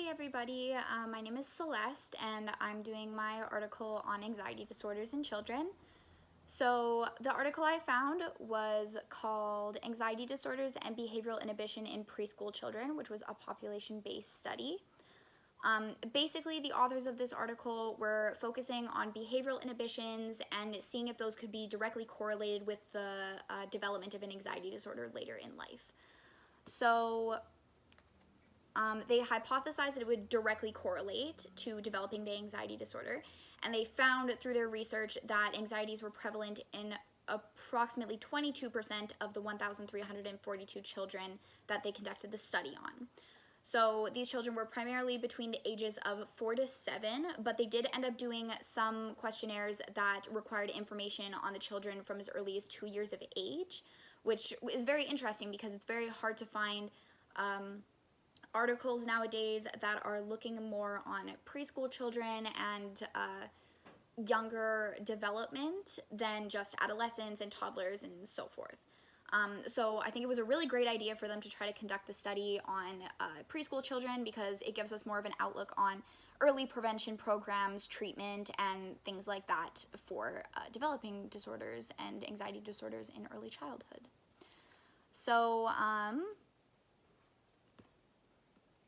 Hey everybody, my name is Celeste and I'm doing my article on anxiety disorders in children. So the article I found was called Anxiety Disorders and Behavioral Inhibition in Preschool Children, which was a population-based study. Basically, the authors of this article were focusing on behavioral inhibitions and seeing if those could be directly correlated with the development of an anxiety disorder later in life. So they hypothesized that it would directly correlate to developing the anxiety disorder, and they found through their research that anxieties were prevalent in approximately 22% of the 1,342 children that they conducted the study on. So these children were primarily between the ages of 4 to 7, but they did end up doing some questionnaires that required information on the children from as early as 2 years of age, which is very interesting because it's very hard to find articles nowadays that are looking more on preschool children and younger development than just adolescents and toddlers and so forth. So I think it was a really great idea for them to try to conduct the study on preschool children because it gives us more of an outlook on early prevention programs, treatment, and things like that for developing disorders and anxiety disorders in early childhood. So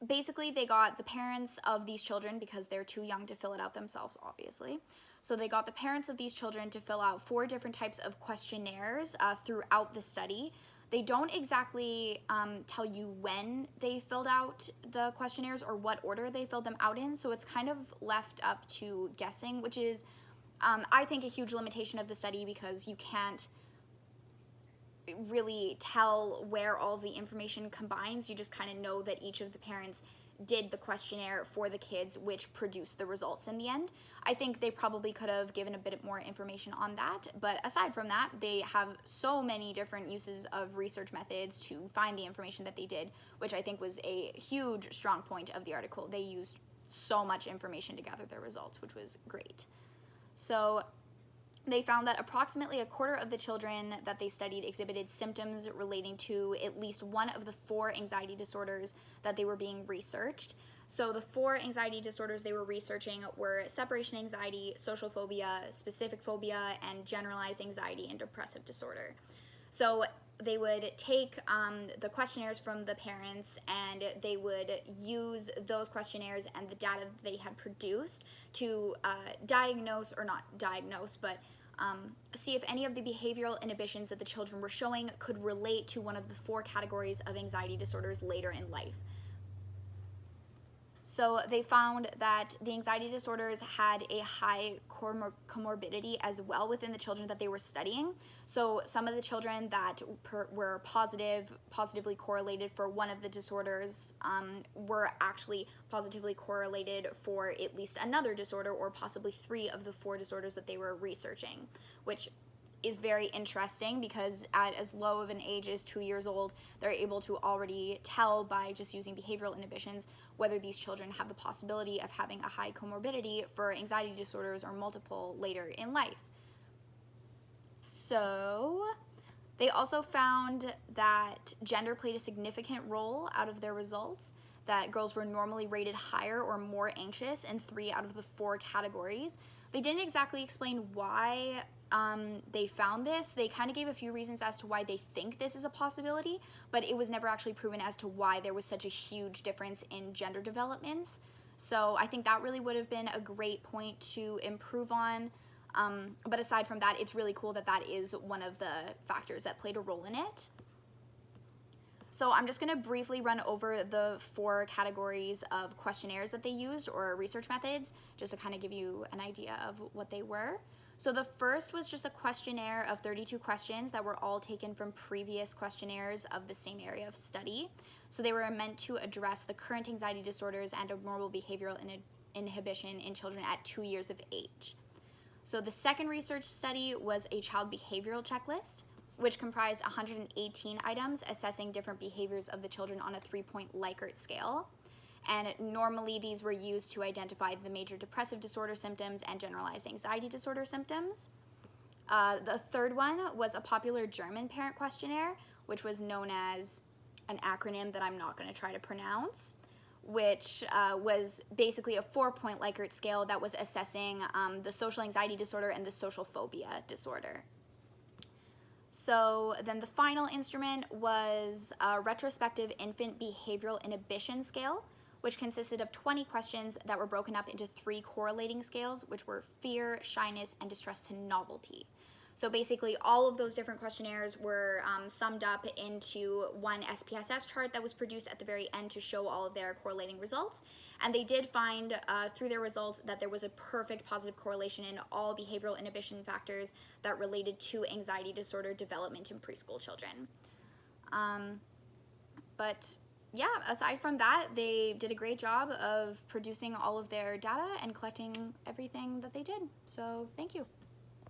basically, they got the parents of these children, because they're too young to fill it out themselves, obviously. So they got the parents of these children to fill out 4 different types of questionnaires throughout the study. They don't exactly tell you when they filled out the questionnaires or what order they filled them out in, so it's kind of left up to guessing, which is, I think, a huge limitation of the study because you can't really tell where all the information combines. You just kind of know that each of the parents did the questionnaire for the kids, which produced the results in the end. I think they probably could have given a bit more information on that, but aside from that, they have so many different uses of research methods to find the information that they did, which I think was a huge strong point of the article. They used so much information to gather their results, which was great. So they found that approximately a quarter of the children that they studied exhibited symptoms relating to at least one of the 4 anxiety disorders that they were being researched. So the 4 anxiety disorders they were researching were separation anxiety, social phobia, specific phobia, and generalized anxiety and depressive disorder. So they would take the questionnaires from the parents and they would use those questionnaires and the data that they had produced to diagnose, or not diagnose, but see if any of the behavioral inhibitions that the children were showing could relate to one of the 4 categories of anxiety disorders later in life. So they found that the anxiety disorders had a high comorbidity as well within the children that they were studying. So some of the children that were positively correlated for one of the disorders were actually positively correlated for at least another disorder, or possibly 3 of the 4 disorders that they were researching, which is very interesting because at as low of an age as 2 years old, they're able to already tell by just using behavioral inhibitions whether these children have the possibility of having a high comorbidity for anxiety disorders or multiple later in life. So they also found that gender played a significant role out of their results, that girls were normally rated higher or more anxious in 3 out of the 4 categories. They didn't exactly explain why they found this. They kind of gave a few reasons as to why they think this is a possibility, but it was never actually proven as to why there was such a huge difference in gender developments. So I think that really would have been a great point to improve on. But aside from that, it's really cool that that is one of the factors that played a role in it. So I'm just going to briefly run over the 4 categories of questionnaires that they used, or research methods, just to kind of give you an idea of what they were. So the first was just a questionnaire of 32 questions that were all taken from previous questionnaires of the same area of study. So they were meant to address the current anxiety disorders and abnormal behavioral inhibition in children at 2 years of age. So the second research study was a child behavioral checklist, which comprised 118 items assessing different behaviors of the children on a 3-point Likert scale. And normally these were used to identify the major depressive disorder symptoms and generalized anxiety disorder symptoms. The third one was a popular German parent questionnaire, which was known as an acronym that I'm not going to try to pronounce, which was basically a 4-point Likert scale that was assessing the social anxiety disorder and the social phobia disorder. So then the final instrument was a retrospective infant behavioral inhibition scale, which consisted of 20 questions that were broken up into 3 correlating scales, which were fear, shyness, and distress to novelty. So basically all of those different questionnaires were summed up into one SPSS chart that was produced at the very end to show all of their correlating results. And they did find through their results that there was a perfect positive correlation in all behavioral inhibition factors that related to anxiety disorder development in preschool children. But yeah, aside from that, they did a great job of producing all of their data and collecting everything that they did. So thank you.